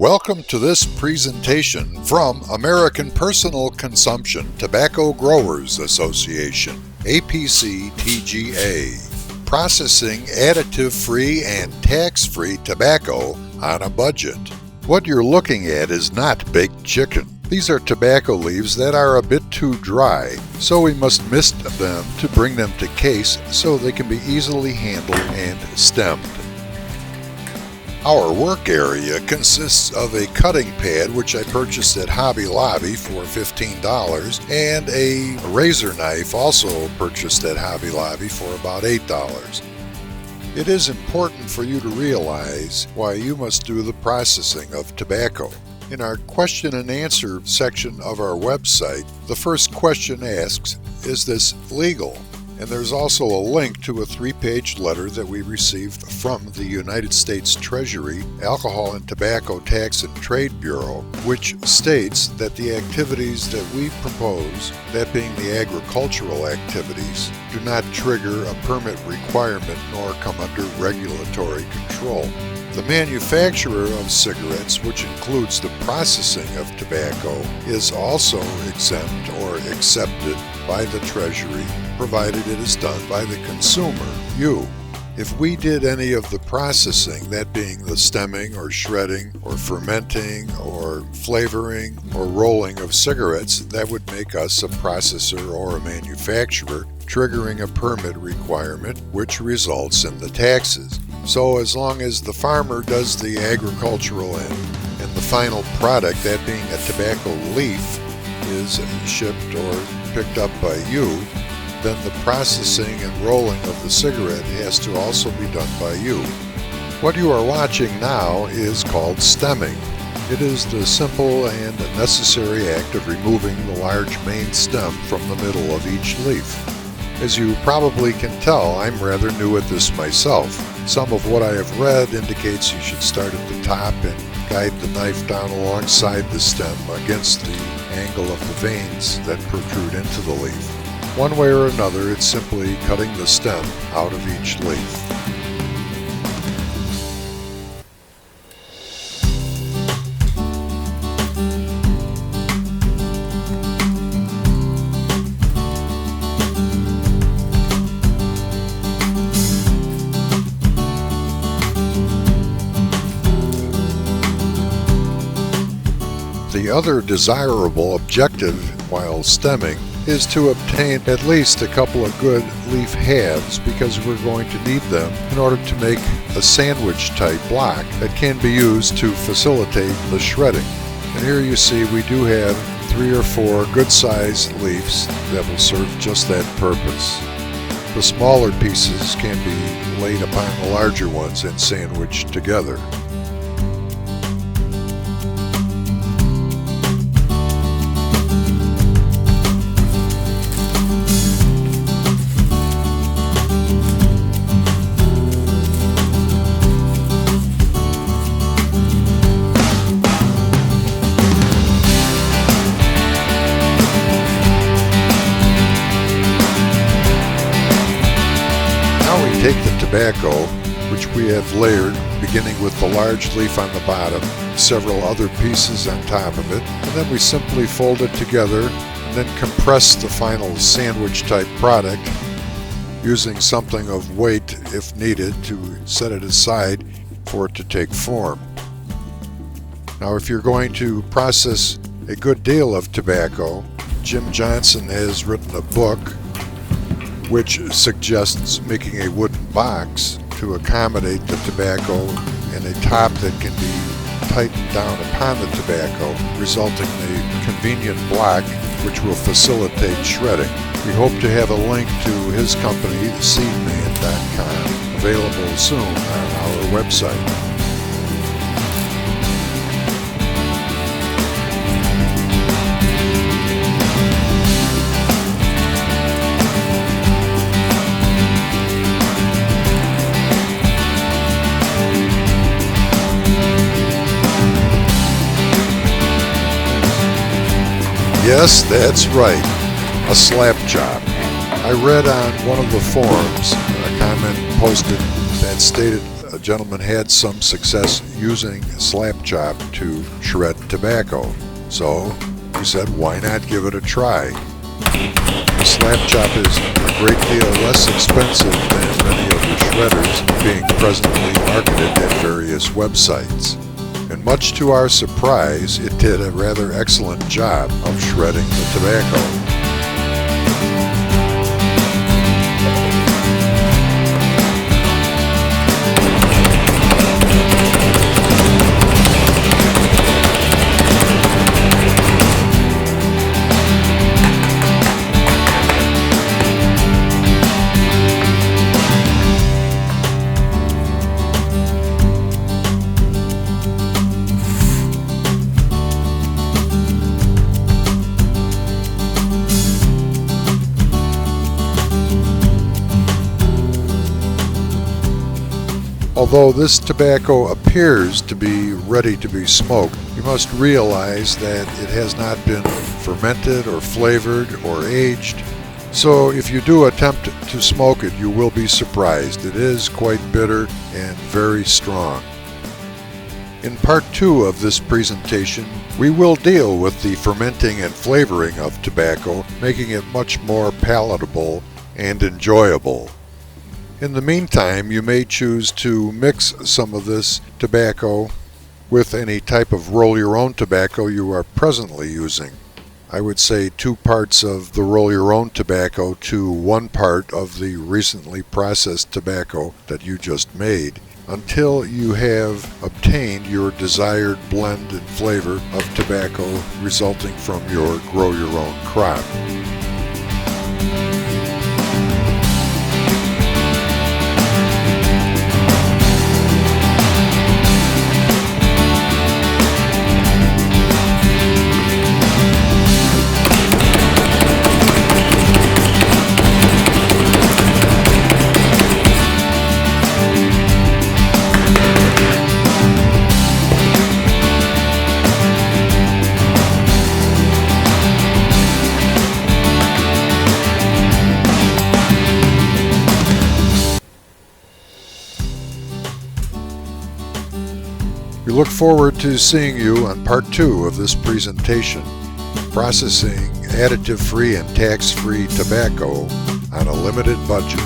Welcome to this presentation from American Personal Consumption Tobacco Growers Association, APCTGA, processing additive-free and tax-free tobacco on a budget. What you're looking at is not baked chicken. These are tobacco leaves that are a bit too dry, so we must mist them to bring them to case so they can be easily handled and stemmed. Our work area consists of a cutting pad, which I purchased at Hobby Lobby for $15, and a razor knife, also purchased at Hobby Lobby for about $8. It is important for you to realize why you must do the processing of tobacco. In our question and answer section of our website, the first question asks, "Is this legal?" And there's also a link to a 3-page letter that we received from the United States Treasury Alcohol and Tobacco Tax and Trade Bureau, which states that the activities that we propose, that being the agricultural activities, do not trigger a permit requirement nor come under regulatory control. The manufacturer of cigarettes, which includes the processing of tobacco, is also exempt or accepted by the Treasury, provided it is done by the consumer, you. If we did any of the processing, that being the stemming or shredding or fermenting or flavoring or rolling of cigarettes, that would make us a processor or a manufacturer, triggering a permit requirement, which results in the taxes. So as long as the farmer does the agricultural end and the final product, that being a tobacco leaf, is shipped or picked up by you, then the processing and rolling of the cigarette has to also be done by you. What you are watching now is called stemming. It is the simple and necessary act of removing the large main stem from the middle of each leaf. As you probably can tell, I'm rather new at this myself. Some of what I have read indicates you should start at the top and guide the knife down alongside the stem against the angle of the veins that protrude into the leaf. One way or another, it's simply cutting the stem out of each leaf. The other desirable objective while stemming is to obtain at least a couple of good leaf halves, because we're going to need them in order to make a sandwich type block that can be used to facilitate the shredding. And here you see we do have 3 or 4 good sized leaves that will serve just that purpose. The smaller pieces can be laid upon the larger ones and sandwiched together. Take the tobacco, which we have layered, beginning with the large leaf on the bottom, several other pieces on top of it, and then we simply fold it together and then compress the final sandwich type product using something of weight if needed to set it aside for it to take form. Now, if you're going to process a good deal of tobacco, Jim Johnson has written a book which suggests making a wooden box to accommodate the tobacco and a top that can be tightened down upon the tobacco, resulting in a convenient block which will facilitate shredding. We hope to have a link to his company, seedman.com, available soon on our website. Yes, that's right, a slap job. I read on one of the forums a comment posted that stated a a gentleman had some success using slap chop to shred tobacco. So we said, why not give it a try? The slap chop is a great deal less expensive than many of the shredders being presently marketed at various websites. And much to our surprise, it did a rather excellent job of shredding the tobacco. Although this tobacco appears to be ready to be smoked, you must realize that it has not been fermented or flavored or aged. So if you do attempt to smoke it, you will be surprised. It is quite bitter and very strong. In part 2 of this presentation, we will deal with the fermenting and flavoring of tobacco, making it much more palatable and enjoyable. In the meantime, you may choose to mix some of this tobacco with any type of roll-your-own tobacco you are presently using. I would say 2 parts of the roll-your-own tobacco to 1 part of the recently processed tobacco that you just made, until you have obtained your desired blend and flavor of tobacco resulting from your grow-your-own crop. We look forward to seeing you on part 2 of this presentation, processing additive-free and tax-free tobacco on a limited budget.